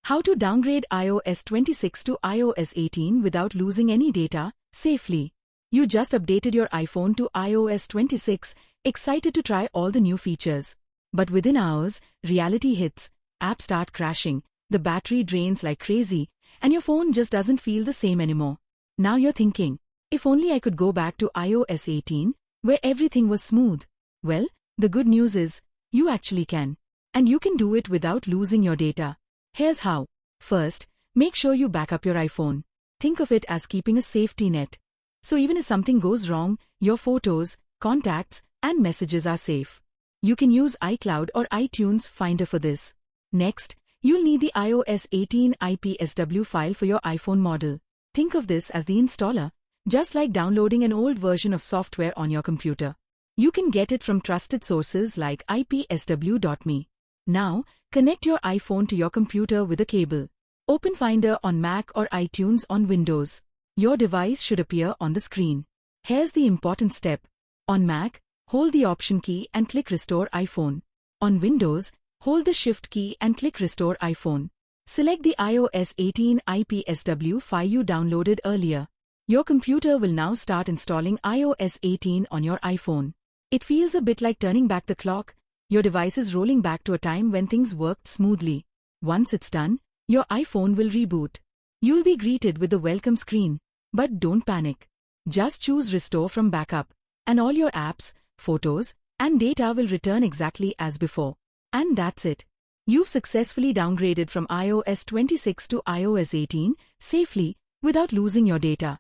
How to downgrade iOS 26 to iOS 18 without losing any data, safely. You just updated your iPhone to iOS 26, excited to try all the new features. But within hours, reality hits, apps start crashing, the battery drains like crazy, and your phone just doesn't feel the same anymore. Now you're thinking, if only I could go back to iOS 18, where everything was smooth. Well, the good news is, you actually can. And you can do it without losing your data. Here's how. First, make sure you back up your iPhone. Think of it as keeping a safety net. So even if something goes wrong, your photos, contacts, and messages are safe. You can use iCloud or iTunes Finder for this. Next, you'll need the iOS 18 IPSW file for your iPhone model. Think of this as the installer, just like downloading an old version of software on your computer. You can get it from trusted sources like ipsw.me. Now, connect your iPhone to your computer with a cable. Open Finder on Mac or iTunes on Windows. Your device should appear on the screen. Here's the important step. On Mac, hold the Option key and click Restore iPhone. On Windows, hold the Shift key and click Restore iPhone. Select the iOS 18 IPSW file you downloaded earlier. Your computer will now start installing iOS 18 on your iPhone. It feels a bit like turning back the clock. Your device is rolling back to a time when things worked smoothly. Once it's done, your iPhone will reboot. You'll be greeted with the welcome screen. But don't panic. Just choose Restore from Backup, and all your apps, photos, and data will return exactly as before. And that's it. You've successfully downgraded from iOS 26 to iOS 18, safely, without losing your data.